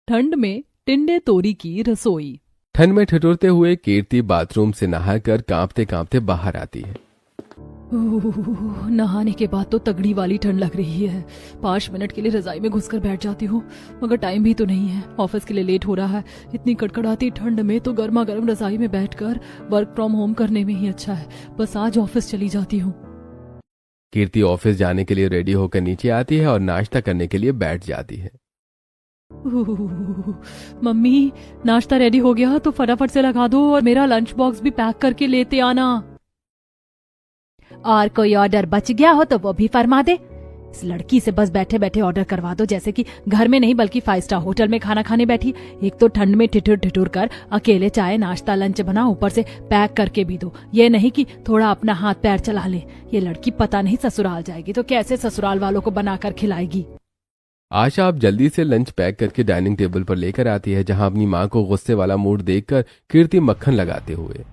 ठंड में टिंडे तोरी की रसोई। ठंड में ठिठुरते हुए कीर्ति बाथरूम से नहाकर कांपते कांपते बाहर आती है। नहाने के बाद तो तगड़ी वाली ठंड लग रही है। 5 मिनट के लिए रजाई में घुसकर बैठ जाती हूँ, मगर टाइम भी तो नहीं है, ऑफिस के लिए लेट हो रहा है। इतनी कड़कड़ाती ठंड में तो गर्मा गर्म रजाई में बैठकर वर्क फ्रॉम होम करने में ही अच्छा है। बस आज ऑफिस चली जाती हूँ। कीर्ति ऑफिस जाने के लिए रेडी होकर नीचे आती है और नाश्ता करने के लिए बैठ जाती है। मम्मी, नाश्ता रेडी हो गया तो फटाफट से लगा दो और मेरा लंच बॉक्स भी पैक करके लेते आना। और कोई ऑर्डर बच गया हो तो वो भी फरमा दे। इस लड़की से बस बैठे बैठे ऑर्डर करवा दो, जैसे कि घर में नहीं बल्कि 5 स्टार होटल में खाना खाने बैठी। एक तो ठंड में ठिठुर ठिठुर कर अकेले चाहे नाश्ता लंच बना, ऊपर से पैक करके भी दो। ये नहीं कि थोड़ा अपना हाथ पैर चला ले। ये लड़की पता नहीं ससुराल जाएगी तो कैसे ससुराल वालों को बनाकर खिलाएगी। आशा अब जल्दी से लंच पैक करके डाइनिंग टेबल पर लेकर आती है, जहां अपनी माँ को गुस्से वाला मूड देखकर कीर्ति मक्खन लगाते हुए।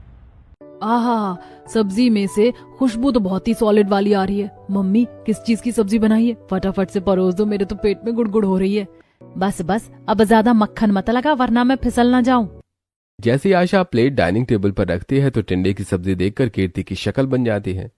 आहा, सब्जी में से खुशबू तो बहुत ही सॉलिड वाली आ रही है। मम्मी, किस चीज की सब्जी बनाई है? फटाफट से परोस दो, मेरे तो पेट में गुड़गुड़ हो रही है। बस बस, अब ज्यादा मक्खन मत लगा वरना मैं फिसल ना जाऊं। जैसे ही आशा प्लेट डाइनिंग टेबल पर रखती है तो टिंडे की सब्जी देखकर कीर्ति की शक्ल बन जाती है।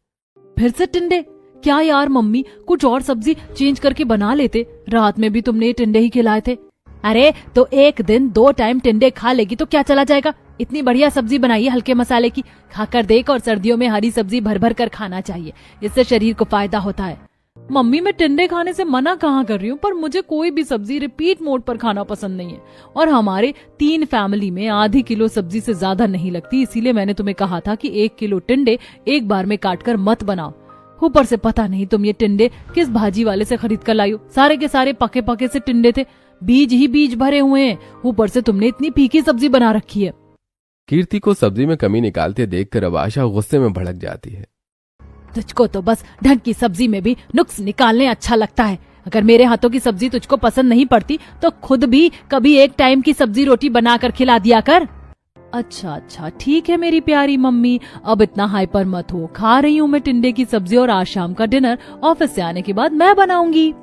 फिर से टिंडे? क्या यार मम्मी, कुछ और सब्जी चेंज करके बना लेते। रात में भी तुमने ये टिंडे ही खिलाए थे। अरे तो एक दिन 2 टाइम टिंडे खा लेगी तो क्या चला जाएगा। इतनी बढ़िया सब्जी बनाई है हल्के मसाले की, खाकर देख। और सर्दियों में हरी सब्जी भर भर कर खाना चाहिए, इससे शरीर को फायदा होता है। मम्मी, मैं टिंडे खाने से मना कहाँ कर रही हूँ, पर मुझे कोई भी सब्जी रिपीट मोड पर खाना पसंद नहीं है। और हमारे 3 फैमिली में आधी किलो सब्जी से ज्यादा नहीं लगती, इसीलिए मैंने तुम्हें कहा था कि 1 किलो टिंडे एक बार में काटकर मत बनाओ। ऊपर से पता नहीं तुम ये टिंडे किस भाजी वाले से खरीद कर लाई हो। सारे के सारे पके पके से टिंडे थे, बीज ही बीज भरे हुए हैं। ऊपर से तुमने इतनी फीकी सब्जी बना रखी है। कीर्ति को सब्जी में कमी निकालते देखकर अब आशा गुस्से में भड़क जाती है। तुझको तो बस ढंग की सब्जी में भी नुक्स निकालने अच्छा लगता है। अगर मेरे हाथों की सब्जी तुझको पसंद नहीं पड़ती तो खुद भी कभी एक टाइम की सब्जी रोटी बनाकर खिला दिया कर। अच्छा, ठीक है मेरी प्यारी मम्मी, अब इतना हाइपर मत हो। खा रही हूँ मैं टिंडे की सब्जी और आज शाम का डिनर ऑफिस से आने के बाद मैं बनाऊंगी।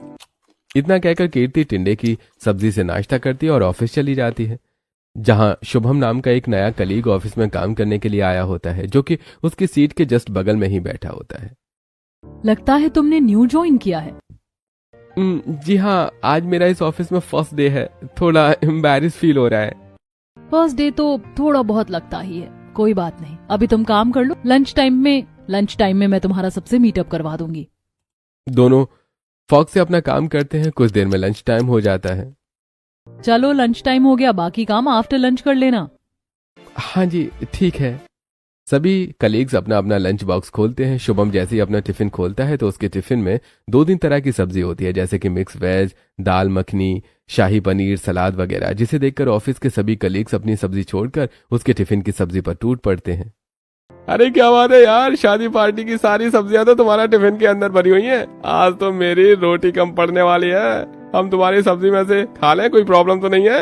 इतना कहकर कीर्ति टिंडे की सब्जी से नाश्ता करती है और ऑफिस चली जाती है, जहां शुभम नाम का एक नया कलीग ऑफिस में काम करने के लिए आया होता है, जो कि उसकी सीट के जस्ट बगल में ही बैठा होता है। लगता है तुमने न्यू ज्वाइन किया है। जी हाँ, आज मेरा इस ऑफिस में फर्स्ट डे है। थोड़ा एम्बैरेस फील हो रहा है। फर्स्ट डे तो थोड़ा बहुत लगता ही है, कोई बात नहीं। अभी तुम काम कर लो, लंच टाइम में मैं तुम्हारा सबसे मीटअप करवा दूंगी। दोनों फॉक्स से अपना काम करते हैं। कुछ देर में लंच टाइम हो जाता है। चलो, लंच टाइम हो गया, बाकी काम आफ्टर लंच कर लेना। हाँ जी, ठीक है। सभी कलीग्स अपना अपना लंच बॉक्स खोलते हैं। शुभम जैसे ही अपना टिफिन खोलता है तो उसके टिफिन में 2-3 तरह की सब्जी होती है, जैसे कि मिक्स वेज, दाल मखनी, शाही पनीर, सलाद वगैरह, जिसे देखकर ऑफिस के सभी कलीग्स अपनी सब्जी छोड़कर उसके टिफिन की सब्जी पर टूट पड़ते हैं। अरे क्या बात है यार, शादी पार्टी की सारी सब्जियां तो तुम्हारा टिफिन के अंदर भरी हुई हैं। आज तो मेरी रोटी कम पड़ने वाली है। हम तुम्हारी सब्जी में से खा लें, कोई प्रॉब्लम तो नहीं है?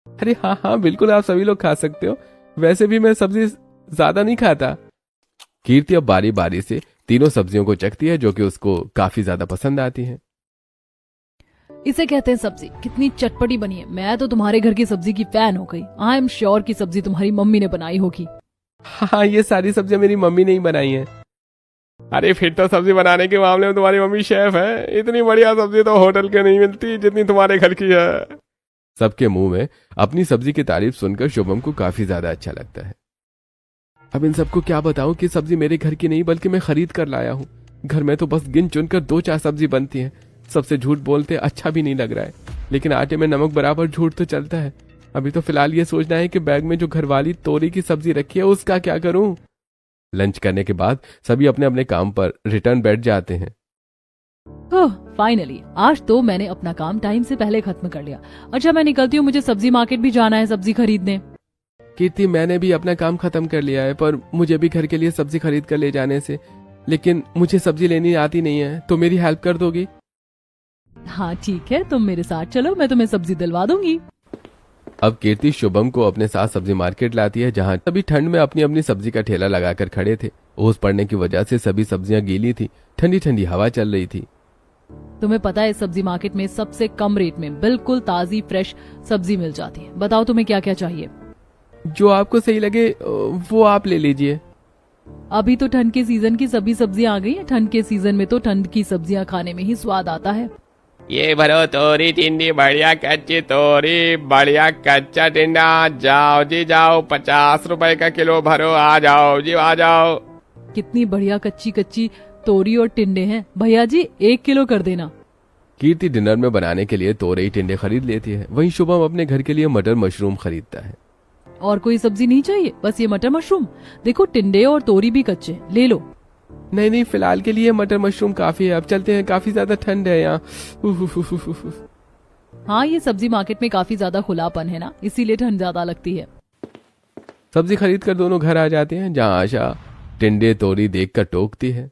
अरे हाँ, बिल्कुल, आप सभी लोग खा सकते हो। वैसे भी मैं सब्जी ज्यादा नहीं खाता। कीर्ति अब बारी बारी से तीनों सब्जियों को चखती है, जो कि उसको काफी ज्यादा पसंद आती है। इसे कहते हैं सब्जी। कितनी चटपटी बनी है। मैं तो तुम्हारे घर की सब्जी की फैन हो गई। आई एम श्योर की सब्जी तुम्हारी मम्मी ने बनाई होगी। हाँ, ये सारी सब्जियां मेरी मम्मी ने ही बनाई हैं। अरे फिर तो सब्जी बनाने के मामले में तुम्हारी मम्मी शेफ है। इतनी बढ़िया सब्जी तो होटल के नहीं मिलती जितनी तुम्हारे घर की है। सबके मुंह में अपनी सब्जी की तारीफ सुनकर शुभम को काफी ज्यादा अच्छा लगता है। अब इन सबको क्या बताऊं कि सब्जी मेरे घर की नहीं बल्कि मैं खरीद कर लाया हूँ। घर में तो बस गिन चुनकर 2-4 सब्जी बनती है। सबसे झूठ बोलते अच्छा भी नहीं लग रहा है, लेकिन आटे में नमक बराबर झूठ तो चलता है। अभी तो फिलहाल ये सोचना है कि बैग में जो घरवाली तोरी की सब्जी रखी है उसका क्या करूं। लंच करने के बाद सभी अपने अपने काम पर रिटर्न बैठ जाते हैं। फाइनली आज तो मैंने अपना काम टाइम से पहले खत्म कर लिया। अच्छा, मैं निकलती हूँ, मुझे सब्जी मार्केट भी जाना है सब्जी खरीदने। कीर्ति, मैंने भी अपना काम खत्म कर लिया है, पर मुझे भी घर के लिए सब्जी खरीद कर ले जाने से, लेकिन मुझे सब्जी लेनी आती नहीं है, तो मेरी हेल्प कर दोगी? हाँ ठीक है, तुम मेरे साथ चलो, मैं तुम्हें सब्जी दिलवा दूंगी। अब कीर्ति शुभम को अपने साथ सब्जी मार्केट लाती है, जहाँ सभी ठंड में अपनी अपनी सब्जी का ठेला लगाकर खड़े थे। ओस पड़ने की वजह से सभी सब्जियां गीली थी। ठंडी ठंडी हवा चल रही थी। तुम्हें पता है सब्जी मार्केट में सबसे कम रेट में बिल्कुल ताजी फ्रेश सब्जी मिल जाती है। बताओ तुम्हें क्या क्या चाहिए। जो आपको सही लगे वो आप ले लीजिए। अभी तो ठंड के सीजन की सभी सब्जियां आ गई हैं। ठंड के सीजन में तो ठंड की सब्जियां खाने में ही स्वाद आता है। ये भरो तोरी टिंडी, बढ़िया कच्ची तोरी, बढ़िया कच्चा टिंडा। जाओ जी जाओ, 50 रुपए का किलो भरो, आ जाओ जी आ जाओ। कितनी बढ़िया कच्ची कच्ची तोरी और टिंडे हैं। भैया जी 1 किलो कर देना। कीर्ति डिनर में बनाने के लिए तोरई टिंडे खरीद लेती है, वहीं शुभम अपने घर के लिए मटर मशरूम खरीदता है। और कोई सब्जी नहीं चाहिए, बस ये मटर मशरूम। देखो टिंडे और तोरी भी कच्चे, ले लो। नहीं नहीं, फिलहाल के लिए मटर मशरूम काफी है, अब चलते हैं, काफी ज्यादा ठंड है यहाँ। हाँ, ये सब्जी मार्केट में काफी ज्यादा खुलापन है ना, इसीलिए ठंड ज्यादा लगती है। सब्जी खरीद कर दोनों घर आ जाते हैं, जहाँ आशा टिंडे तोरी देखकर टोकती है।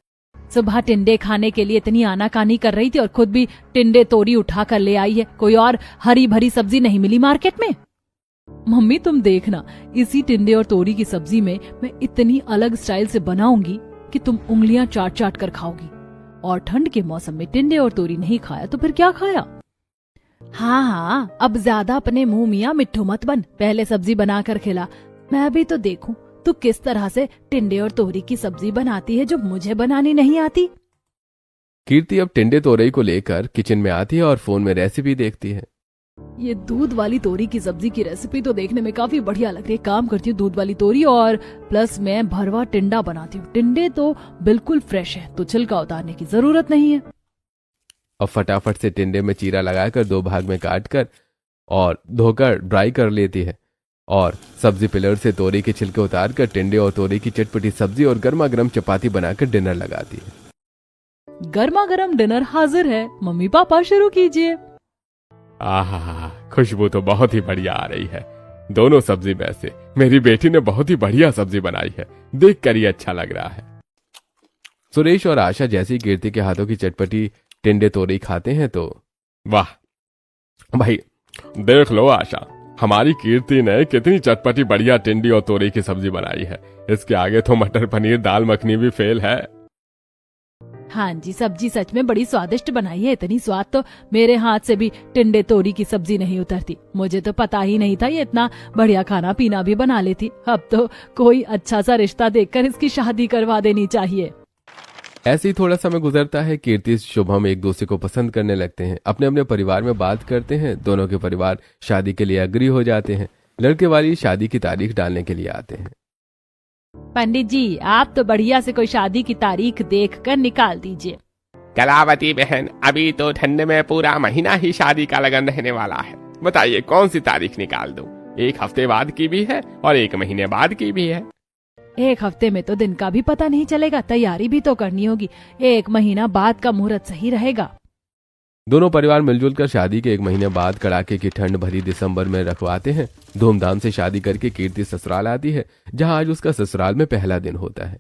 सुबह टिंडे खाने के लिए इतनी आनाकानी कर रही थी और खुद भी टिंडे तोरी उठा कर ले आई है। कोई और हरी भरी सब्जी नहीं मिली मार्केट में? मम्मी तुम देखना, इसी टिंडे और तोरी की सब्जी में मैं इतनी अलग स्टाइल से बनाऊंगी कि तुम उंगलियां चाट चाट कर खाओगी। और ठंड के मौसम में टिंडे और तोरी नहीं खाया तो फिर क्या खाया? हाँ हाँ, अब ज्यादा अपने मुंह मियाँ मिट्ठू मत बन, पहले सब्जी बना कर खिला। मैं भी तो देखूं तू किस तरह से टिंडे और तोरी की सब्जी बनाती है जो मुझे बनानी नहीं आती। कीर्ति अब टिंडे तोरई को लेकर किचन में आती है और फोन में रेसिपी देखती है। ये दूध वाली तोरी की सब्जी की रेसिपी तो देखने में काफी बढ़िया लग रही है। काम करती हूँ दूध वाली तोरी और प्लस मैं भरवा टिंडा बनाती हूँ। टिंडे तो बिल्कुल फ्रेश है तो छिलका उतारने की जरूरत नहीं है। अब फटाफट से टिंडे में चीरा लगाकर 2 भाग में काट कर और धोकर ड्राई कर लेती है और सब्जी पिलर से तोरी के छिलके उतार कर टिंडे और तोरी की चटपटी सब्जी और गर्मा गर्म चपाती बनाकर डिनर लगाती है। गर्मा गर्म डिनर हाजिर है। मम्मी पापा शुरू कीजिए। आहा, खुशबू तो बहुत ही बढ़िया आ रही है। दोनों सब्जी में से मेरी बेटी ने बहुत ही बढ़िया सब्जी बनाई है, देख कर ही अच्छा लग रहा है। सुरेश और आशा जैसी कीर्ति के हाथों की चटपटी टिंडे तोरई खाते हैं तो वाह भाई, देख लो आशा, हमारी कीर्ति ने कितनी चटपटी बढ़िया टिंडी और तोरी की सब्जी बनाई है। इसके आगे तो मटर पनीर दाल मखनी भी फेल है। हाँ जी, सब्जी सच में बड़ी स्वादिष्ट बनाई है। इतनी स्वाद तो मेरे हाथ से भी टिंडे तोरी की सब्जी नहीं उतरती। मुझे तो पता ही नहीं था ये इतना बढ़िया खाना पीना भी बना लेती। अब तो कोई अच्छा सा रिश्ता देखकर इसकी शादी करवा देनी चाहिए। ऐसे ही थोड़ा समय गुजरता है। कीर्ति शुभम एक दूसरे को पसंद करने लगते हैं, अपने अपने परिवार में बात करते हैं। दोनों के परिवार शादी के लिए अग्री हो जाते हैं। लड़के वाली शादी की तारीख डालने के लिए आते हैं। पंडित जी, आप तो बढ़िया से कोई शादी की तारीख देख कर निकाल दीजिए। कलावती बहन, अभी तो ठंड में पूरा महीना ही शादी का लगन रहने वाला है। बताइए कौन सी तारीख निकाल दूं? 1 हफ्ते बाद की भी है और 1 महीने बाद की भी है। 1 हफ्ते में तो दिन का भी पता नहीं चलेगा, तैयारी भी तो करनी होगी। 1 महीना बाद का मुहूर्त सही रहेगा। दोनों परिवार मिलजुल कर शादी के 1 महीने बाद कड़ाके की ठंड भरी दिसंबर में रखवाते हैं। धूमधाम से शादी करके कीर्ति ससुराल आती है, जहां आज उसका ससुराल में पहला दिन होता है।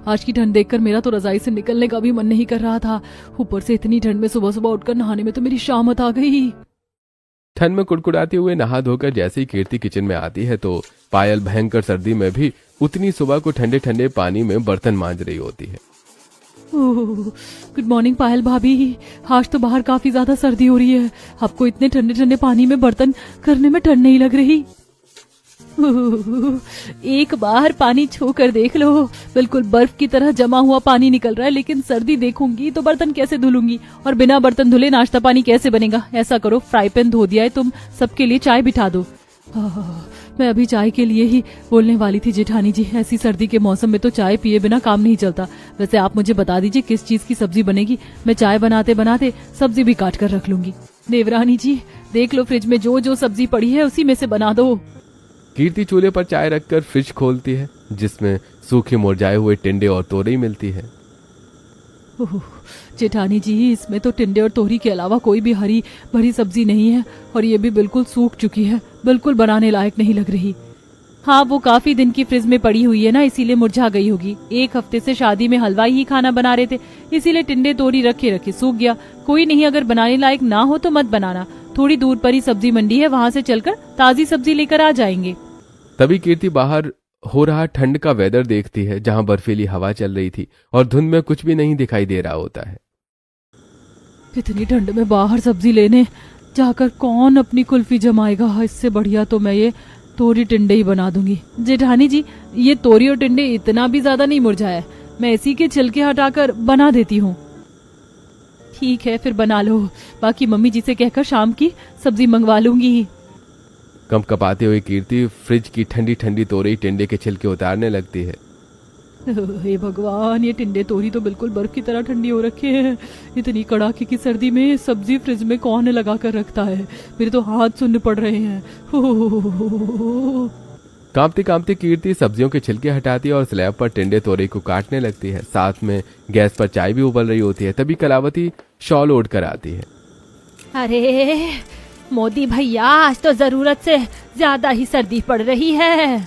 आज की ठंड देखकर मेरा तो रजाई से निकलने का भी मन नहीं कर रहा था। ऊपर से इतनी ठंड में सुबह सुबह उठकर नहाने में तो मेरी शामत आ गई। ठंड में कुड़कुड़ाते हुए नहा धोकर जैसे ही कीर्ति किचन में आती है तो पायल भयंकर सर्दी में भी उतनी सुबह को ठंडे ठंडे पानी में बर्तन मांज रही होती है। गुड मॉर्निंग पायल भाभी। आज तो बाहर काफी ज्यादा सर्दी हो रही है। आपको इतने ठंडे ठंडे पानी में बर्तन करने में ठंड नहीं लग रही? एक बार पानी छू कर देख लो, बिल्कुल बर्फ की तरह जमा हुआ पानी निकल रहा है। लेकिन सर्दी देखूंगी तो बर्तन कैसे धुलूंगी, और बिना बर्तन धुले नाश्ता पानी कैसे बनेगा? ऐसा करो, फ्राई पैन धो दिया है, तुम सबके लिए चाय बिठा दो। मैं अभी चाय के लिए ही बोलने वाली थी जेठानी जी। ऐसी सर्दी के मौसम में तो चाय पिए बिना काम नहीं चलता। वैसे आप मुझे बता दीजिए किस चीज की सब्जी बनेगी, मैं चाय बनाते बनाते सब्जी भी काट कर रख लूंगी। देवरानी जी देख लो, फ्रिज में जो जो सब्जी पड़ी है उसी में से बना दो। कीर्ति चूल्हे पर चाय रखकर फ्रिज खोलती है, जिसमें सूखे मुरझाए हुए टिंडे और तोरई मिलती है। जेठानी जी, इसमें तो टिंडे और तोरी के अलावा कोई भी हरी भरी सब्जी नहीं है, और ये भी बिल्कुल सूख चुकी है, बिल्कुल बनाने लायक नहीं लग रही। हाँ, वो काफी दिन की फ्रिज में पड़ी हुई है ना, इसीलिए मुरझा गई होगी। 1 हफ्ते से शादी में हलवाई ही खाना बना रहे थे, इसीलिए टिंडे तोरी रखे रखे सूख गया। कोई नहीं, अगर बनाने लायक ना हो तो मत बनाना। थोड़ी दूर पर ही सब्जी मंडी है, वहां से चलकर ताजी सब्जी लेकर आ जाएंगे। तभी कीर्ति बाहर हो रहा ठंड का वेदर देखती है, जहां बर्फीली हवा चल रही थी और धुंध में कुछ भी नहीं दिखाई दे रहा होता है। इतनी ठंड में बाहर सब्जी लेने जाकर कौन अपनी कुल्फी जमाएगा। इससे बढ़िया तो मैं ये तोरी टिंडे ही बना दूंगी। जेठानी जी, ये तोरी और टिंडे इतना भी ज्यादा नहीं मुरझाया है, मैं इसी के छिलके हटाकर बना देती हूँ। ठीक है, फिर बना लो। बाकी मम्मी जी से कहकर शाम की सब्जी मंगवा लूंगी। कपकपाते हुए कीर्ति फ्रिज की ठंडी ठंडी तोरई टिंडे के छिलके उतारने लगती है। हे भगवान, ये टिंडे तोरी तो बिल्कुल बर्फ की तरह ठंडी हो रखे हैं। इतनी कड़ाके की सर्दी में सब्जी फ्रिज में कौन लगा कर रखता है। मेरे तो हाथ सुन्न पड़ रहे हैं। कांपती कांपती कीर्ति सब्जियों के छिलके हटाती है और स्लैब पर टिंडे तोरई को काटने लगती है। साथ में गैस पर चाय भी उबल रही होती है। तभी कलावती शॉल ओढ़ कर आती है। अरे मोदी भैया, आज तो जरूरत से ज्यादा ही सर्दी पड़ रही है।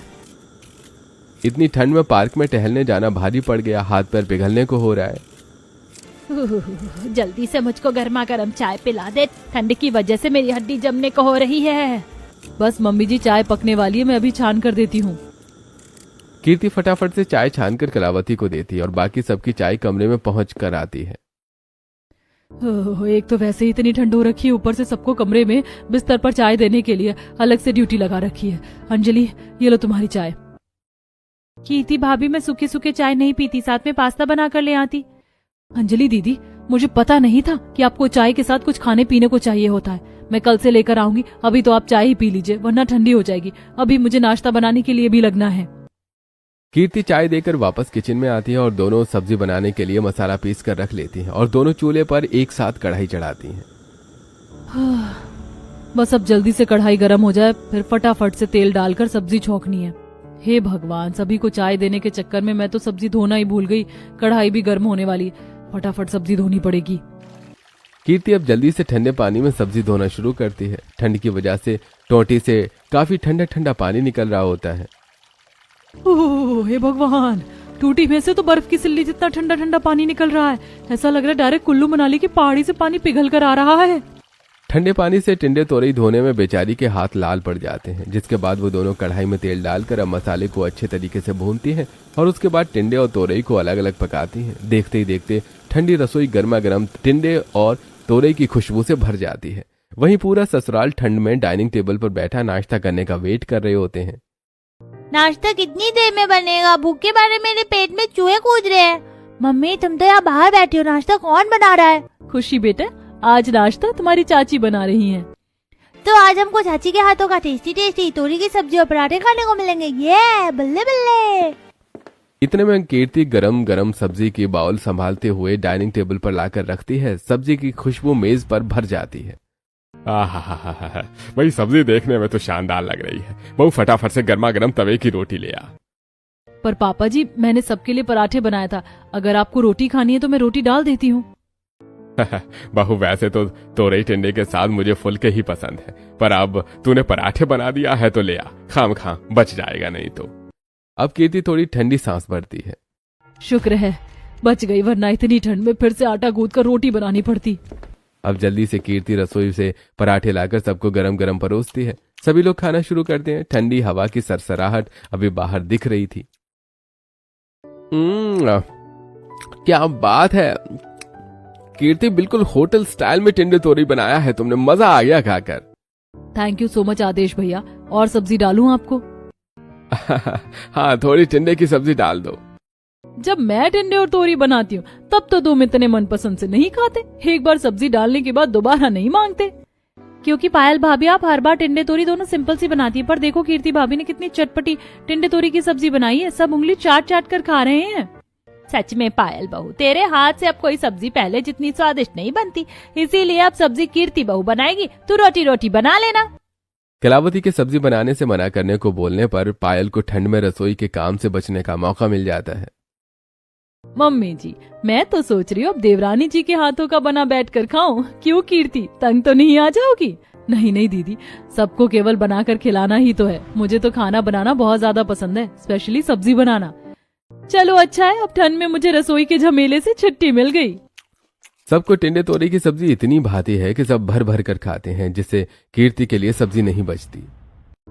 इतनी ठंड में पार्क में टहलने जाना भारी पड़ गया। हाथ पैर पिघलने को हो रहा है। जल्दी से मुझको गर्मा गर्म चाय पिला दे, ठंड की वजह से मेरी हड्डी जमने को हो रही है। बस मम्मी जी, चाय पकने वाली है, मैं अभी छान कर देती हूँ। कीर्ति फटाफट से चाय छानकर कलावती को देती है और बाकी सबकी चाय कमरे में पहुंच कर आती है। एक तो वैसे ही इतनी ठंड हो रखी है, ऊपर से सबको कमरे में बिस्तर पर चाय देने के लिए अलग से ड्यूटी लगा रखी है। अंजलि, ये लो तुम्हारी चाय। कीर्ति भाभी, मैं सूखे सूखे चाय नहीं पीती, साथ में पास्ता बना कर ले आती। अंजलि दीदी, मुझे पता नहीं था कि आपको चाय के साथ कुछ खाने पीने को चाहिए होता है। मैं कल से लेकर आऊंगी। अभी तो आप चाय ही पी लीजिए, वरना ठंडी हो जाएगी। अभी मुझे नाश्ता बनाने के लिए भी लगना है। कीर्ति चाय देकर वापस किचन में आती है और दोनों सब्जी बनाने के लिए मसाला पीस कर रख लेती हैं और दोनों चूल्हे पर एक साथ कढ़ाई चढ़ाती हैं। बस अब जल्दी से कढ़ाई गर्म हो जाए, फिर फटाफट से तेल डालकर सब्जी छौंकनी है। हे भगवान, सभी को चाय देने के चक्कर में मैं तो सब्जी धोना ही भूल गई। कढ़ाई भी गर्म होने वाली, फटाफट सब्जी धोनी पड़ेगी। कीर्ति अब जल्दी से ठंडे पानी में सब्जी धोना शुरू करती है। ठंड की वजह से टोटी से काफी ठंडा ठंडा पानी निकल रहा होता है। हे भगवान, टूटी में से तो बर्फ की सिल्ली जितना ठंडा ठंडा पानी निकल रहा है। ऐसा लग रहा है डायरेक्ट कुल्लू मनाली की पहाड़ी से पानी पिघल कर आ रहा है। ठंडे पानी से टिंडे तोरई धोने में बेचारी के हाथ लाल पड़ जाते हैं, जिसके बाद वो दोनों कढ़ाई में तेल डालकर अब मसाले को अच्छे तरीके से भूनती हैं और उसके बाद टिंडे और तोरई को अलग अलग पकाती हैं। देखते ही देखते ठंडी रसोई गर्मा गर्म टिंडे और तोरई की खुशबू से भर जाती है। वहीं पूरा ससुराल ठंड में डाइनिंग टेबल पर बैठा नाश्ता करने का वेट कर रहे होते हैं। नाश्ता कितनी देर में बनेगा? भूख के मारे मेरे पेट में चूहे कूद रहे हैं। मम्मी, तुम तो यहाँ बाहर बैठी हो, नाश्ता कौन बना रहा है? खुशी बेटा, आज नाश्ता तुम्हारी चाची बना रही हैं। तो आज हमको चाची के हाथों का टेस्टी टेस्टी तोरी की सब्जी और पराठे खाने को मिलेंगे। ये बल्ले बल्ले। इतने में कीर्ति गरम गरम सब्जी की बाउल संभालते हुए डाइनिंग टेबल पर लाकर रखती है। सब्जी की खुशबू मेज पर भर जाती है। आहा, वही सब्जी देखने में तो शानदार लग रही है। बहू फटाफट से गर्मा गर्म तवे की रोटी ले आ। पर पापा जी, मैंने सबके लिए पराठे बनाया था। अगर आपको रोटी खानी है तो मैं रोटी डाल देती हूँ। बहू, वैसे तो तोरई टिंडे के साथ मुझे फुलके ही पसंद है, पर अब तूने पराठे बना दिया है तो ले आ, खाम खा बच जाएगा नहीं तो। अब कीर्ति थोड़ी ठंडी सांस भरती है। शुक्र है बच गई, वरना इतनी ठंड में फिर से आटा गूंथ कर रोटी बनानी पड़ती। अब जल्दी से कीर्ति रसोई से पराठे लाकर सबको गरम गरम परोसती है। सभी लोग खाना शुरू करते हैं। ठंडी हवा की सरसराहट अभी बाहर दिख रही थी। क्या बात है कीर्ति, बिल्कुल होटल स्टाइल में टिंडे तोरई बनाया है तुमने, मजा आ गया खाकर। थैंक यू सो मच आदेश भैया। और सब्जी डालूं आपको? हाँ, थोड़ी टिंडे की सब्जी डाल दो। जब मैं टिंडे और तोरी बनाती हूँ तब तो तुम इतने मनपसंद से नहीं खाते। एक बार सब्जी डालने के बाद दोबारा नहीं मांगते। क्योंकि पायल भाभी आप हर बार टिंडे तोरी दोनों सिंपल सी बनाती है, पर देखो कीर्ति भाभी ने कितनी चटपटी टिंडे तोरी की सब्जी बनाई है। सब उंगली चाट चाट कर खा रहे हैं। सच में पायल बहू, तेरे हाथ से अब कोई सब्जी पहले जितनी स्वादिष्ट नहीं बनती, इसीलिए अब सब्जी कीर्ति बहू बनाएगी, तू रोटी रोटी बना लेना। कलावती के सब्जी बनाने से मना करने को बोलने पर पायल को ठंड में रसोई के काम से बचने का मौका मिल जाता है। मम्मी जी, मैं तो सोच रही हूँ अब देवरानी जी के हाथों का बना बैठ कर खाऊं। क्यों कीर्ति, तंग तो नहीं आ जाओगी? नहीं नहीं दीदी, सबको केवल बनाकर खिलाना ही तो है। मुझे तो खाना बनाना बहुत ज्यादा पसंद है, स्पेशली सब्जी बनाना। चलो अच्छा है, अब ठंड में मुझे रसोई के झमेले से छुट्टी मिल गई। सबको टिंडे तोरई की सब्जी इतनी भाती है कि सब भर भर कर खाते हैं, जिससे कीर्ति के लिए सब्जी नहीं बचती।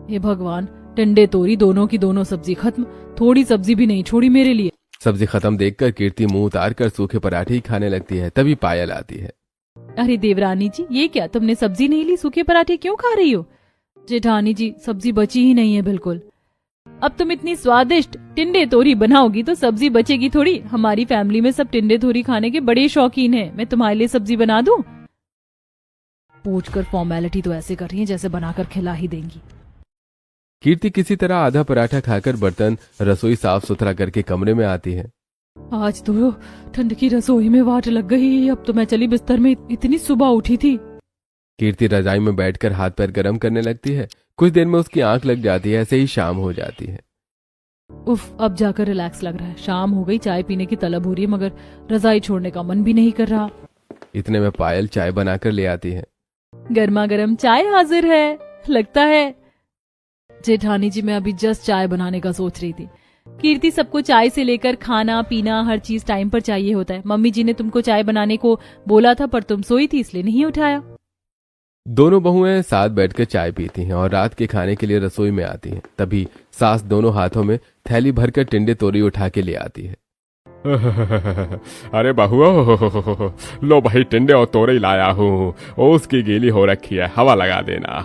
हे भगवान, टिंडे तोरी दोनों की दोनों सब्जी खत्म, थोड़ी सब्जी भी नहीं छोड़ी मेरे लिए। सब्जी खत्म देखकर कीर्ति मुंह उतार कर सूखे पराठे ही खाने लगती है। तभी पायल आती है। अरे देवरानी जी, ये क्या, तुमने सब्जी नहीं ली? सूखे पराठे क्यों खा रही हो? जेठानी जी, सब्जी बची ही नहीं है बिल्कुल। अब तुम इतनी स्वादिष्ट टिंडे तोरी बनाओगी तो सब्जी बचेगी थोड़ी। हमारी फैमिली में सब टिंडे तोरी खाने के बड़े शौकीन हैं। मैं तुम्हारे लिए सब्जी बना दूं? पूछकर फॉर्मेलिटी तो ऐसे कर रही है जैसे बनाकर खिला ही देंगी। कीर्ति किसी तरह आधा पराठा खाकर बर्तन रसोई साफ सुथरा करके कमरे में आती है। आज तो ठंड की रसोई में वाट लग गई। अब तो मैं चली बिस्तर में, इतनी सुबह उठी थी। कीर्ति रजाई में बैठकर हाथ पैर गर्म करने लगती है। कुछ देर में उसकी आंख लग जाती है। ऐसे ही शाम हो जाती है। उफ, अब जाकर रिलैक्स लग रहा है। शाम हो गई, चाय पीने की तलब हो रही है, मगर रजाई छोड़ने का मन भी नहीं कर रहा। इतने में पायल चाय बनाकर ले आती है। गर्मा गर्म चाय हाजिर है लगता है। जेठानी जी, मैं अभी जस्ट चाय बनाने का सोच रही थी। कीर्ति, सबको चाय से लेकर खाना पीना हर चीज टाइम पर चाहिए होता है। मम्मी जी ने तुमको चाय बनाने को बोला था पर तुम सोई थी इसलिए नहीं उठाया। दोनों बहुएं साथ बैठकर चाय पीती हैं और रात के खाने के लिए रसोई में आती हैं। तभी सास दोनों हाथों में थैली भरकर टिंडे तोरी उठा के ले आती है। अरे बहुओ, लो भाई टिंडे और तोरई लाया हूँ। उसकी गीली हो रखी है, हवा लगा देना।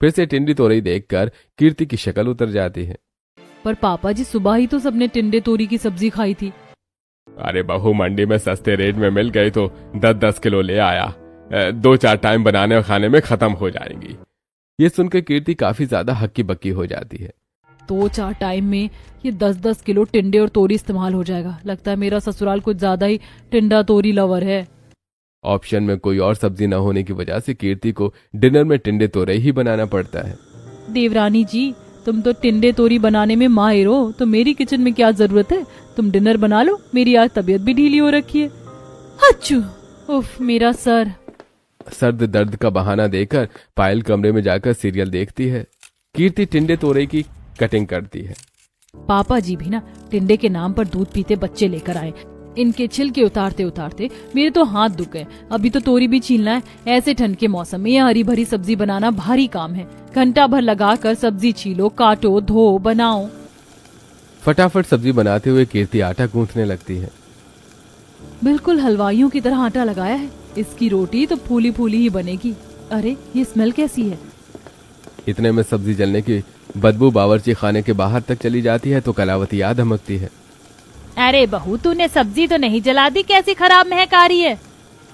फिर से टिंडी तोरई देखकर कीर्ति की शक्ल उतर जाती है। पर पापा जी, सुबह ही तो सबने टिंडे तोरी की सब्जी खाई थी। अरे बहू, मंडी में सस्ते रेट में मिल गई तो 10-10 किलो ले आया। 2-4 टाइम बनाने और खाने में खत्म हो जाएंगी। ये सुनकर कीर्ति काफी ज्यादा हक्की बक्की हो जाती है। 2-4 टाइम में ये 10-10 किलो टिंडे और तोरी इस्तेमाल हो जाएगा। लगता है मेरा ससुराल कुछ ज्यादा ही टिंडा तोरी लवर है। ऑप्शन में कोई और सब्जी न होने की वजह से कीर्ति को डिनर में टिंडे तोरई ही बनाना पड़ता है। देवरानी जी, तुम तो टिंडे तोरी बनाने में माहिर हो, तो मेरी किचन में क्या जरूरत है? तुम डिनर बना लो, मेरी आज तबीयत भी ढीली हो रखी है। अच्छू, उफ, मेरा सर। सर्द दर्द का बहाना देकर पायल कमरे में जाकर सीरियल देखती है। कीर्ति टिंडे तोरई की कटिंग करती है। पापा जी भी ना टिंडे के नाम पर दूध पीते बच्चे लेकर आए। इनके छिलके उतारते उतारते मेरे तो हाथ दुख गए। अभी तो तोरी भी छीलना है। ऐसे ठंड के मौसम में यह हरी भरी सब्जी बनाना भारी काम है। घंटा भर लगाकर सब्जी छीलो, काटो, धो, बनाओ। फटाफट सब्जी बनाते हुए कीर्ति आटा गूंथने लगती है। बिल्कुल हलवाइयों की तरह आटा लगाया है। इसकी रोटी तो फूली फूली ही बनेगी। अरे, ये स्मेल कैसी है? इतने में सब्जी जलने की बदबू बावर्ची खाने के बाहर तक चली जाती है तो कलावती याद धमकती है। अरे बहू, तूने सब्जी तो नहीं जला दी? कैसी खराब महक आ रही है।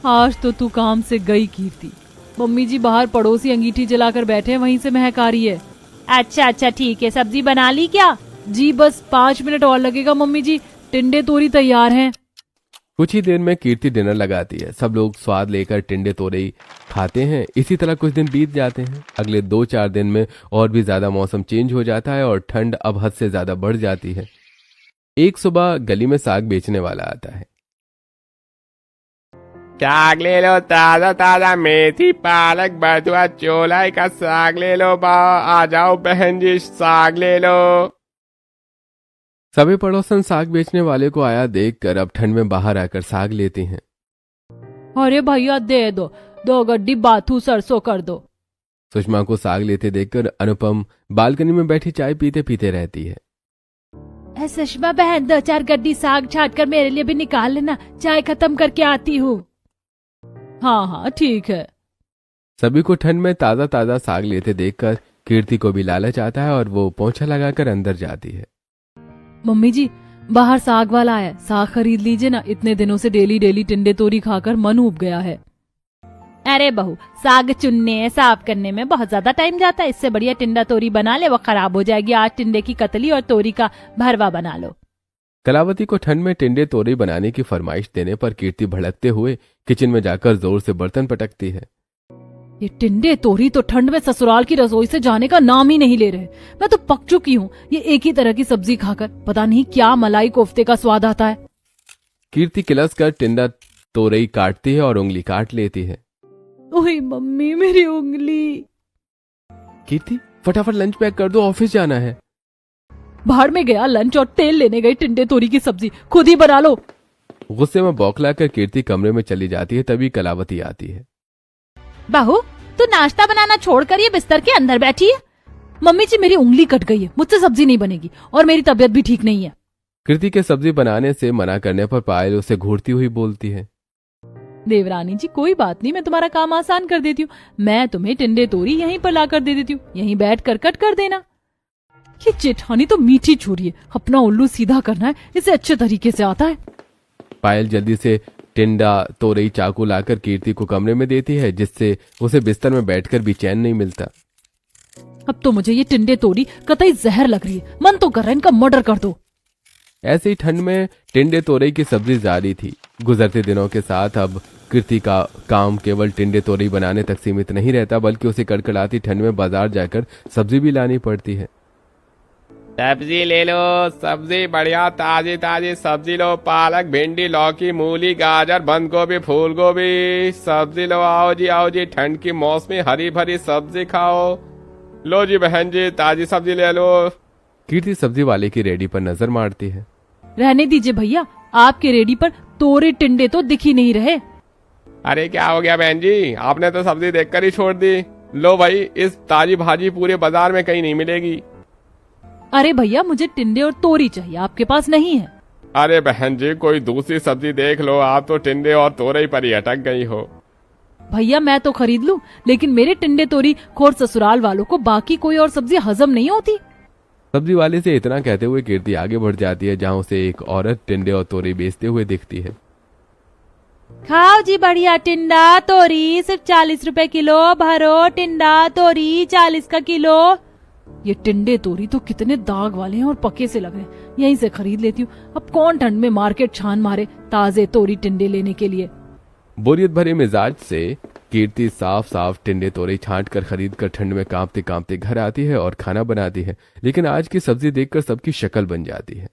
आज तो तू काम से गई कीर्ति। मम्मी जी बाहर पड़ोसी अंगीठी जलाकर बैठे हैं, वहीं से महक आ रही है। अच्छा ठीक है, सब्जी बना ली क्या? जी बस 5 मिनट और लगेगा मम्मी जी, टिंडे तोरी तैयार हैं। कुछ ही देर में कीर्ति डिनर लगाती है। सब लोग स्वाद लेकर टिंडे तोरई खाते हैं। इसी तरह कुछ दिन बीत जाते हैं। अगले 2-4 दिन में और भी ज्यादा मौसम चेंज हो जाता है और ठंड अब हद से ज्यादा बढ़ जाती है। एक सुबह गली में साग बेचने वाला आता है। साग ले लो, ताजा ताजा मेथी, पालक, बथुआ, चोलाई का साग ले लो। आ जाओ बहन जी, साग ले लो। सभी पड़ोसन साग बेचने वाले को आया देखकर अब ठंड में बाहर आकर साग लेती हैं। अरे भैया, दे दो 2 गड्डी बाथू सरसों कर दो। सुषमा को साग लेते देखकर अनुपम बालकनी में बैठी चाय पीते पीते रहती है। सुषमा बहन, 2-4 गड्डी साग छाट कर मेरे लिए भी निकाल लेना। चाय खत्म करके आती हूँ। हाँ ठीक है। सभी को ठंड में ताजा ताजा साग लेते देखकर कीर्ति को भी लालच आता है और वो पोंछा लगाकर अंदर जाती है। मम्मी जी, बाहर साग वाला आया, साग खरीद लीजिए ना। इतने दिनों से डेली डेली टिंडे तोरी खाकर मन उब गया है। अरे बहू, साग चुनने साफ करने में बहुत ज्यादा टाइम जाता है। इससे बढ़िया टिंडा तोरी बना ले, वो खराब हो जाएगी। आज टिंडे की कतली और तोरी का भरवा बना लो। कलावती को ठंड में टिंडे तोरई बनाने की फरमाइश देने पर कीर्ति भड़कते हुए किचन में जाकर जोर से बर्तन पटकती है। ये टिंडे तोरी तो ठंड में ससुराल की रसोई से जाने का नाम ही नहीं ले रहे। मैं तो पक चुकी हूँ ये एक ही तरह की सब्जी खाकर। पता नहीं क्या मलाई कोफ्ते का स्वाद आता है। कीर्ति किलस कर टिंडा तोरई काटती है और उंगली काट लेती है। ओए मम्मी, मेरी उंगली। कीर्ति, फटाफट लंच पैक कर दो, ऑफिस जाना है। बाहर में गया लंच और तेल लेने गई टिंडे तोरी की सब्जी, खुद ही बना लो। गुस्से में बौखलाकर कीर्ति कमरे में चली जाती है। तभी कलावती आती है। बहू, तू नाश्ता बनाना छोड़कर ये बिस्तर के अंदर बैठी है। मम्मी जी, मेरी उंगली कट गई है, मुझसे सब्जी नहीं बनेगी और मेरी तबीयत भी ठीक नहीं है। कृति के सब्जी बनाने से मना करने पर पायल उसे घूरती हुई बोलती है। देवरानी जी कोई बात नहीं, मैं तुम्हारा काम आसान कर देती हूँ। मैं तुम्हें टिंडे तोरी यहीं पर ला कर दे देती हूँ, यहीं बैठ कर कट कर देना। ये जेठानी तो मीठी छुरी है, अपना उल्लू सीधा करना है इसे अच्छे तरीके से आता है। पायल जल्दी से टिंडा तोरई चाकू लाकर कीर्ति को कमरे में देती है, जिससे उसे बिस्तर में बैठकर भी चैन नहीं मिलता। अब तो मुझे ये टिंडे तोरी कतई जहर लग रही है, मन तो कर रहा है इनका मर्डर कर दो। ऐसे ही ठंड में टिंडे तोरई की सब्जी जारी थी। गुजरते दिनों के साथ अब कीर्ति का काम केवल टिंडे तोरई बनाने तक सीमित नहीं रहता, बल्कि उसे कड़कड़ाती ठंड में बाजार जाकर सब्जी भी लानी पड़ती है। सब्जी ले लो, सब्जी बढ़िया ताजी ताजी सब्जी लो, पालक भिंडी लौकी मूली गाजर बंद गोभी फूल गोभी सब्जी लो। आओ जी ठंड की मौसमी हरी भरी सब्जी खाओ। लो जी बहन जी ताजी सब्जी ले लो। कीर्ति सब्जी वाले की रेडी पर नजर मारती है। रहने दीजिए भैया, आपके रेडी पर तोरे टिंडे तो दिख ही नहीं रहे। अरे क्या हो गया बहन जी, आपने तो सब्जी देखकर ही छोड़ दी। लो भाई, इस ताजी भाजी पूरे बाजार में कहीं नहीं मिलेगी। अरे भैया मुझे टिंडे और तोरी चाहिए, आपके पास नहीं है। अरे बहन जी कोई दूसरी सब्जी देख लो, आप तो टिंडे और तोरई पर ही अटक गई हो। भैया मैं तो खरीद लूं, लेकिन मेरे टिंडे तोरी खोर ससुराल वालों को बाकी कोई और सब्जी हजम नहीं होती। सब्जी वाले से इतना कहते हुए कीर्ति आगे बढ़ जाती है, जहां उसे एक औरत टिंडे और तोरई बेचते हुए दिखती है। खाओ जी बढ़िया टिंडा तोरी सिर्फ 40 रुपए किलो, भरो टिंडा तोरी 40 का किलो। ये टिंडे तोरी तो कितने दाग वाले हैं और पके से लग रहे हैं, यहीं से खरीद लेती हूँ। अब कौन ठंड में मार्केट छान मारे ताजे तोरी टिंडे लेने के लिए। बोरियत भरे मिजाज से कीर्ति साफ साफ टिंडे तोरई छांट कर खरीद कर ठंड में कांपते कांपते घर आती है और खाना बनाती है। लेकिन आज की सब्जी देखकर सबकी शक्ल बन जाती है।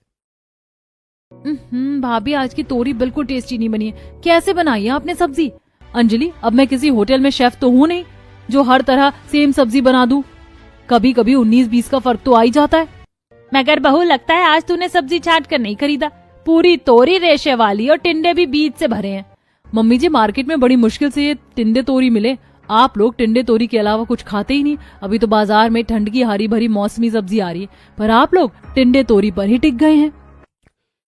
भाभी आज की तोरी बिल्कुल टेस्टी नहीं बनी है, कैसे बनाई है आपने सब्जी? अंजलि अब मैं किसी होटल में शेफ तो हूँ नहीं जो हर तरह सेम सब्जी बना दूं। कभी कभी 19-20 का फर्क तो आ ही जाता है। मगर बहू लगता है आज तूने सब्जी छाट कर नहीं खरीदा, पूरी तोरी रेशे वाली और टिंडे भी बीज से भरे हैं। मम्मी जी मार्केट में बड़ी मुश्किल से ये टिंडे तोरी मिले। आप लोग टिंडे तोरी के अलावा कुछ खाते ही नहीं। अभी तो बाजार में ठंड की हरी भरी मौसमी सब्जी आ रही है, पर आप लोग टिंडे तोरी पर ही टिक गए हैं।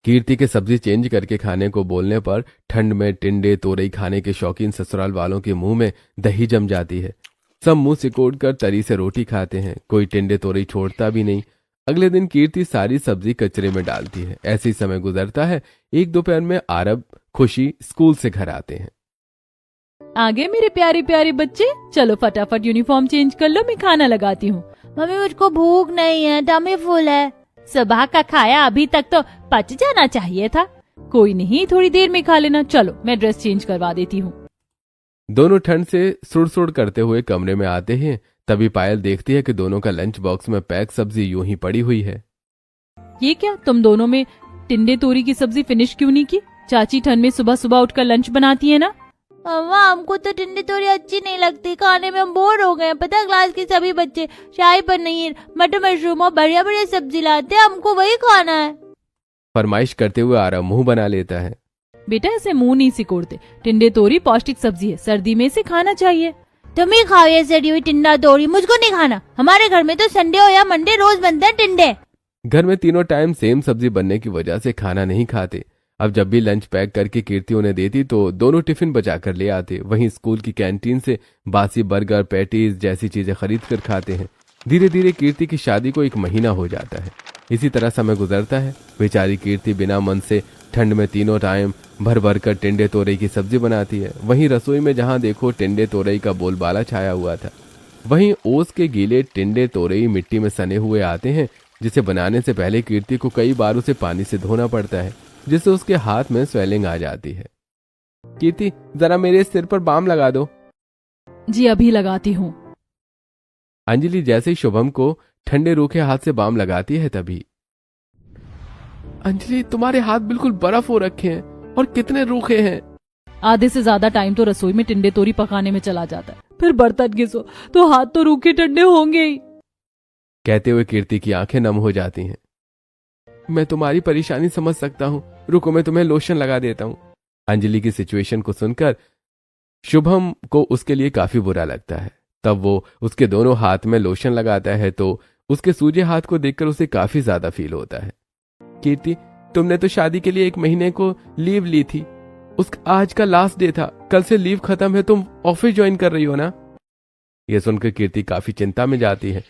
कीर्ति के सब्जी चेंज करके खाने को बोलने पर ठंड में टिंडे तोरई खाने के शौकीन ससुराल वालों के मुंह में दही जम जाती है। सब मुंह सिकोड़ कर तरी से रोटी खाते हैं, कोई टिंडे तोरई छोड़ता भी नहीं। अगले दिन कीर्ति सारी सब्जी कचरे में डालती है। ऐसी समय गुजरता है। एक दोपहर में आरब खुशी स्कूल से घर आते हैं। आगे मेरे प्यारे प्यारे बच्चे, चलो फटाफट यूनिफॉर्म चेंज कर लो, मैं खाना लगाती हूँ। मम्मी मुझको भूख नहीं है, टमी फुल है। सुबह का खाया अभी तक तो पच जाना चाहिए था। कोई नहीं, थोड़ी देर में खा लेना। चलो मैं ड्रेस चेंज करवा देती हूँ। दोनों ठंड से सुड़ करते हुए कमरे में आते हैं। तभी पायल देखती है कि दोनों का लंच बॉक्स में पैक सब्जी यूं ही पड़ी हुई है। ये क्या, तुम दोनों में टिंडे तोरी की सब्जी फिनिश क्यों नहीं की? चाची ठंड में सुबह सुबह उठकर लंच बनाती है ना। अम्मा हमको तो टिंडे तोरी अच्छी नहीं लगती, खाने में हम बोर हो गए। पता क्लास के सभी बच्चे शाही पनीर मटर मशरूम और बढ़िया बढ़िया सब्जी लाते हैं, हमको वही खाना है। फरमाइश करते हुए आरब मुंह बना लेता है। बेटा ऐसे मुंह नहीं सिकोड़ते, टिंडे तोरी पौष्टिक सब्जी है, सर्दी में इसे खाना चाहिए। तुम ही खाओ ये सड़ी हुई टिंडा तोरी, मुझको नहीं खाना। हमारे घर में तो संडे हो या मंडे रोज बनते हैं टिंडे। घर में तीनों टाइम सेम सब्जी बनने की वजह से खाना नहीं खाते। अब जब भी लंच पैक करके कीर्ति उन्हें देती तो दोनों टिफिन बचा कर ले आते। वहीं स्कूल की कैंटीन से बासी बर्गर पैटीज जैसी चीजें खरीद कर खाते हैं। धीरे धीरे कीर्ति की शादी को 1 महीना हो जाता है। इसी तरह समय गुजरता है। बेचारी कीर्ति बिना मन से ठंड में तीनों टाइम भर भर कर टिंडे तोरई की सब्जी बनाती है। वहीं रसोई में जहां देखो टिंडे तोरई का बोलबाला छाया हुआ था। वहीं ओस के गीले टिंडे तोरई मिट्टी में सने हुए आते हैं, जिसे बनाने से पहले कीर्ति को कई बार उसे पानी से धोना पड़ता है, जिससे उसके हाथ में स्वेलिंग आ जाती है। कीर्ति जरा मेरे सिर पर बाम लगा दो। जी अभी लगाती हूँ। अंजलि जैसे ही शुभम को ठंडे रूखे हाथ से बाम लगाती है तभी अंजलि तुम्हारे हाथ बिल्कुल बर्फ हो रखे हैं और कितने रूखे हैं। आधे से ज्यादा टाइम तो रसोई में टिंडे तोरी पकाने में चला जाता है, फिर बर्तन घिसो तो हाथ तो रूखे ठंडे होंगे ही। कहते हुए कीर्ति की आंखें नम हो जाती हैं। मैं तुम्हारी परेशानी समझ सकता हूँ, रुको मैं तुम्हें लोशन लगा देता हूँ। अंजलि की सिचुएशन को सुनकर शुभम को उसके लिए काफी बुरा लगता है। तब वो उसके दोनों हाथ में लोशन लगाता है तो उसके सूजे हाथ को देखकर उसे काफी ज्यादा फील होता है। कीर्ति तुमने तो शादी के लिए 1 महीने को लीव ली थी, उसका आज का लास्ट डे था, कल से लीव खत्म है, तुम ऑफिस ज्वाइन कर रही हो ना? यह सुनकर कीर्ति काफी चिंता में जाती है।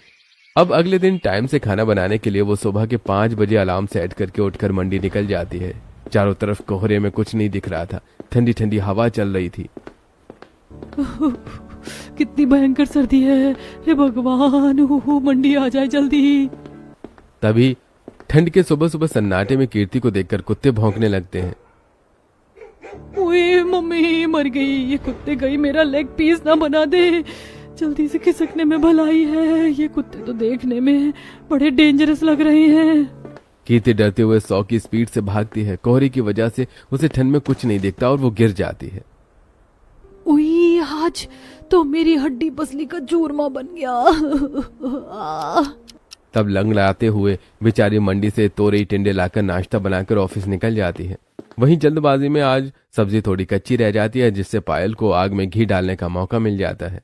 अब अगले दिन टाइम से खाना बनाने के लिए वो सुबह के 5 बजे अलार्म सेट करके उठकर मंडी निकल जाती है। चारों तरफ कोहरे में कुछ नहीं दिख रहा था, ठंडी ठंडी हवा चल रही थी। कितनी भयंकर सर्दी है, हे भगवान, मंडी आ जाए जल्दी। तभी ठंड के सुबह सुबह सन्नाटे में कीर्ति को देखकर कुत्ते भौंकने लगते हैं। ओए मम्मी, मर गई, ये कुत्ते गई मेरा लेग पीस ना बना दे, जल्दी से खिसकने में भलाई है। ये कुत्ते तो देखने में बड़े डेंजरस लग रहे हैं। कीर्ति डरते हुए 100 की स्पीड से भागती है। कोहरे की वजह से उसे ठंड में कुछ नहीं दिखता और वो गिर जाती है। उई, आज तो मेरी हड्डी पसली का चूरमा बन गया। तब लंगड़ाते हुए बेचारी मंडी से तोरई टिंडे लाकर नाश्ता बनाकर ऑफिस निकल जाती है। वहीं जल्दबाजी में आज सब्जी थोड़ी कच्ची रह जाती है, जिससे पायल को आग में घी डालने का मौका मिल जाता है।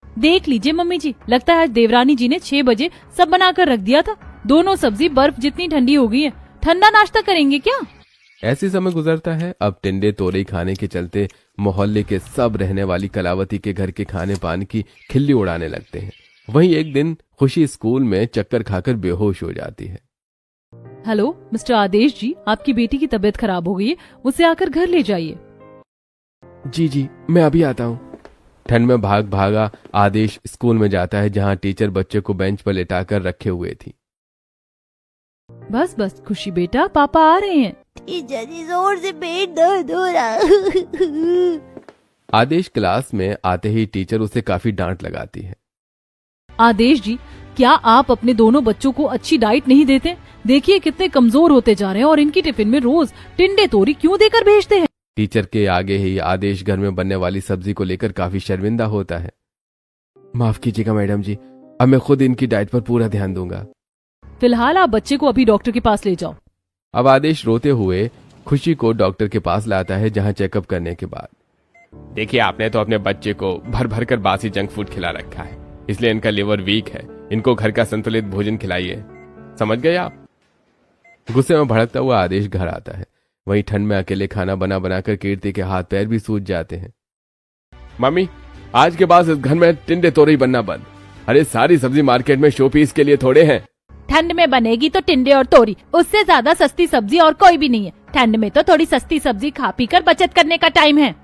देख लीजिए मम्मी जी, लगता है आज देवरानी जी ने 6 बजे सब बनाकर रख दिया था। दोनों सब्जी बर्फ जितनी ठंडी हो गई है। ठंडा नाश्ता करेंगे क्या? ऐसी समय गुजरता है। अब टिंडे तोरई खाने के चलते मोहल्ले के सब रहने वाली कलावती के घर के खाने पान की खिल्ली उड़ाने लगते हैं। वहीं एक दिन खुशी स्कूल में चक्कर खाकर बेहोश हो जाती है। हेलो मिस्टर आदेश जी, आपकी बेटी की तबीयत खराब हो गई है, उसे आकर घर ले जाइए। जी मैं अभी आता हूँ। ठंड में भाग भागा आदेश स्कूल में जाता है, जहाँ टीचर बच्चे को बेंच पर लेटाकर रखे हुए थी। बस बस खुशी बेटा, पापा आ रहे हैं। टीचर जी, जोर से पेट दर्द हो रहा। आदेश क्लास में आते ही टीचर उसे काफी डांट लगाती है। आदेश जी, क्या आप अपने दोनों बच्चों को अच्छी डाइट नहीं देते? देखिए कितने कमजोर होते जा रहे हैं, और इनकी टिफिन में रोज टिंडे तोरी क्यों देकर भेजते हैं? टीचर के आगे ही आदेश घर में बनने वाली सब्जी को लेकर काफी शर्मिंदा होता है। माफ कीजिएगा मैडम जी, अब मैं खुद इनकी डाइट पर पूरा ध्यान दूंगा। फिलहाल आप बच्चे को अभी डॉक्टर के पास ले जाओ। अब आदेश रोते हुए खुशी को डॉक्टर के पास लाता है, जहां चेकअप करने के बाद देखिए, आपने तो अपने बच्चे को भर भर कर बासी जंक फूड खिला रखा है, इसलिए इनका लिवर वीक है। इनको घर का संतुलित भोजन खिलाइए, समझ गए आप? गुस्से में भड़कता हुआ आदेश घर आता है। वहीं ठंड में अकेले खाना बना बनाकर कीर्ति के हाथ पैर भी सूज जाते हैं। मम्मी, आज के बाद इस घर में टिंडे तोरई बनना बंद। अरे सारी सब्जी मार्केट में शो पीस के लिए थोड़े हैं। ठंड में बनेगी तो टिंडे और तोरी, उससे ज्यादा सस्ती सब्जी और कोई भी नहीं है। ठंड में तो थोड़ी सस्ती सब्जी खा पी कर बचत करने का टाइम है।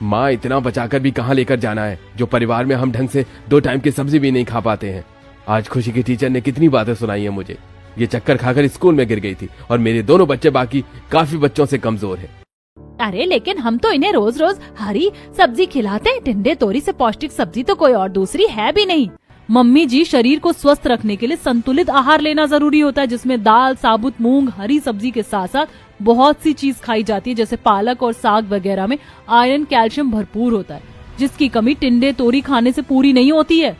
माँ, इतना बचाकर भी कहाँ लेकर जाना है, जो परिवार में हम ढंग से 2 टाइम की सब्जी भी नहीं खा पाते हैं। आज खुशी की टीचर ने कितनी बातें सुनाई है मुझे। ये चक्कर खाकर स्कूल में गिर गई थी, और मेरे दोनों बच्चे बाकी काफी बच्चों से कमजोर हैं। अरे लेकिन हम तो इन्हें रोज रोज हरी सब्जी खिलाते हैं। टिंडे तोरी से पौष्टिक सब्जी तो कोई और दूसरी है भी नहीं। मम्मी जी, शरीर को स्वस्थ रखने के लिए संतुलित आहार लेना जरूरी होता है, जिसमें दाल, साबुत मूंग, हरी सब्जी के साथ साथ बहुत सी चीज खाई जाती है, जैसे पालक और साग वगैरह में आयरन कैल्शियम भरपूर होता है, जिसकी कमी टिंडे तोरी खाने से पूरी नहीं होती है।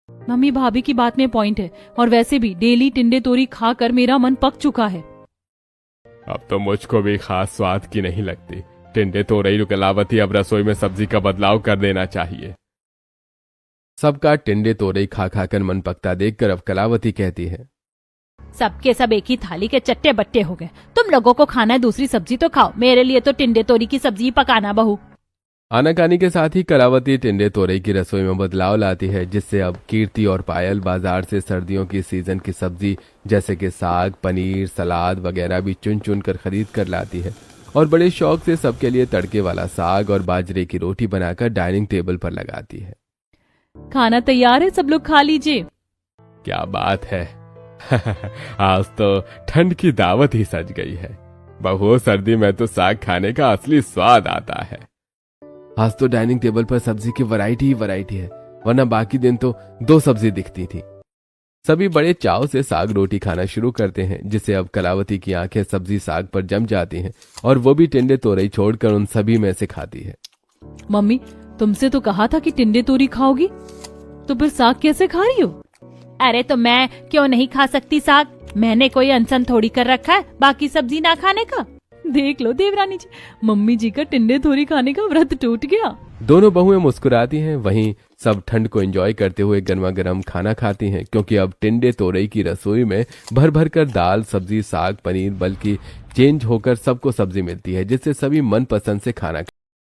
मम्मी, भाभी की बात में पॉइंट है, और वैसे भी डेली टिंडे तोरी खाकर मेरा मन पक चुका है। अब तो मुझको भी खास स्वाद की नहीं लगती। टिंडे तोरई कलावती, अब रसोई में सब्जी का बदलाव कर देना चाहिए। सबका टिंडे तोरई खा खाकर मन पकता देखकर अब कलावती कहती है, सबके सब एक ही थाली के चट्टे बट्टे हो गए। तुम लोगों को खाना है दूसरी सब्जी तो खाओ, मेरे लिए तो टिंडे तोरी की सब्जी पकाना बहू। आनाकानी के साथ ही कलावती टिंडे तोरई की रसोई में बदलाव लाती है, जिससे अब कीर्ति और पायल बाजार से सर्दियों की सीजन की सब्जी जैसे कि साग, पनीर, सलाद वगैरह भी चुन चुन कर खरीद कर लाती है, और बड़े शौक से सबके लिए तड़के वाला साग और बाजरे की रोटी बनाकर डाइनिंग टेबल पर लगाती है। खाना तैयार है, सब लोग खा लीजिए। क्या बात है। आज तो ठंड की दावत ही सज गई है। बहू, सर्दी में तो साग खाने का असली स्वाद आता है। आज तो डाइनिंग टेबल पर सब्जी की वैरायटी ही वैरायटी है, वरना बाकी दिन तो 2 सब्जी दिखती थी। सभी बड़े चाव से साग रोटी खाना शुरू करते हैं, जिससे अब कलावती की आंखें सब्जी साग पर जम जाती हैं, और वो भी टिंडे तोरई छोड़कर उन सभी में से खाती है। मम्मी, तुमसे तो कहा था कि टिंडे तोरी खाओगी, तो फिर साग कैसे खा रही हो? अरे तो मैं क्यों नहीं खा सकती साग? मैंने कोई अनशन थोड़ी कर रखा है बाकी सब्जी ना खाने का। देख लो देवरानी जी, मम्मी जी का टिंडे तोरी खाने का व्रत टूट गया। दोनों बहुएं मुस्कुराती हैं। वहीं सब ठंड को एंजॉय करते हुए गर्मा गर्म खाना खाती हैं, क्योंकि अब टिंडे तोरई की रसोई में भर भर कर दाल, सब्जी, साग, पनीर, बल्कि चेंज होकर सबको सब्जी मिलती है, जिससे सभी मनपसंद से खाना